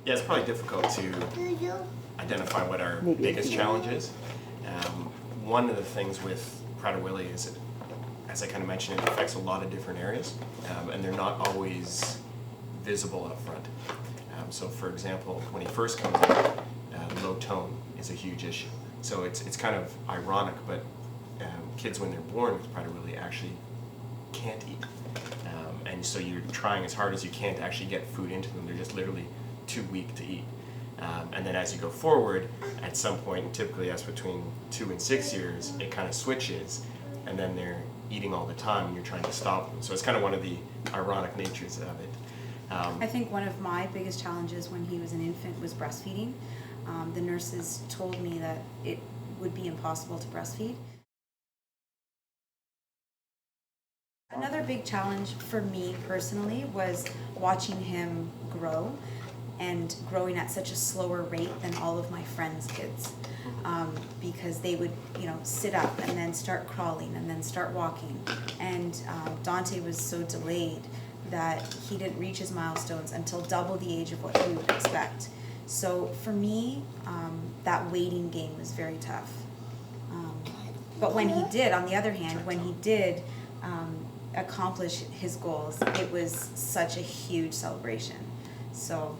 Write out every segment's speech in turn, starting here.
Yeah, it's probably difficult to identify what our biggest challenge is. One of the things with Prader-Willi is, as I kind of mentioned, it affects a lot of different areas, and they're not always visible up front. So for example, when he first comes out, low tone is a huge issue. So it's kind of ironic, but kids when they're born with Prader-Willi actually can't eat. And so you're trying as hard as you can to actually get food into them. They're just literally too weak to eat. And then as you go forward, at some point, and typically that's between 2 and 6 years, it kind of switches, and then they're eating all the time and you're trying to stop them. So it's kind of one of the ironic natures of it. I think one of my biggest challenges when he was an infant was breastfeeding. The nurses told me that it would be impossible to breastfeed. Another big challenge for me personally was watching him grow, and growing at such a slower rate than all of my friends' kids, because they would, sit up and then start crawling and then start walking. And Dante was so delayed that he didn't reach his milestones until double the age of what we would expect. So for me, that waiting game was very tough. But when he did, on the other hand, when he did accomplish his goals, it was such a huge celebration. So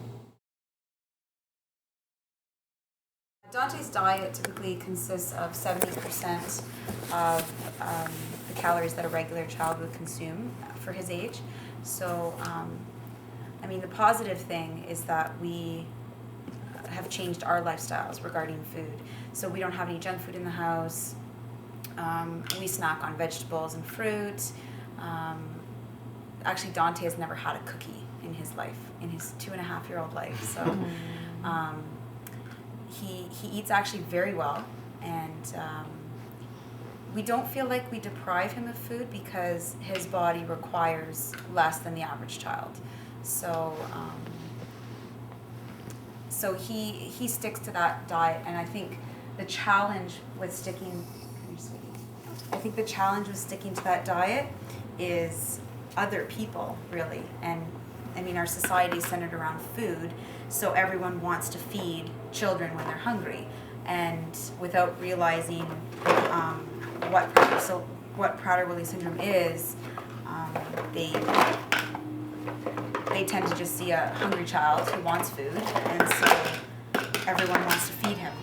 Dante's diet typically consists of 70% of the calories that a regular child would consume for his age. So, the positive thing is that we have changed our lifestyles regarding food. So we don't have any junk food in the house. We snack on vegetables and fruit. Actually, Dante has never had a cookie in his life, in his 2.5-year-old life. So he eats actually very well, and we don't feel like we deprive him of food because his body requires less than the average child. So he sticks to that diet, and I think the challenge with sticking to that diet is other people, really. And our society is centered around food, so everyone wants to feed children when they're hungry, and without realizing what Prader-Willi syndrome is, they tend to just see a hungry child who wants food, and so everyone wants to feed him.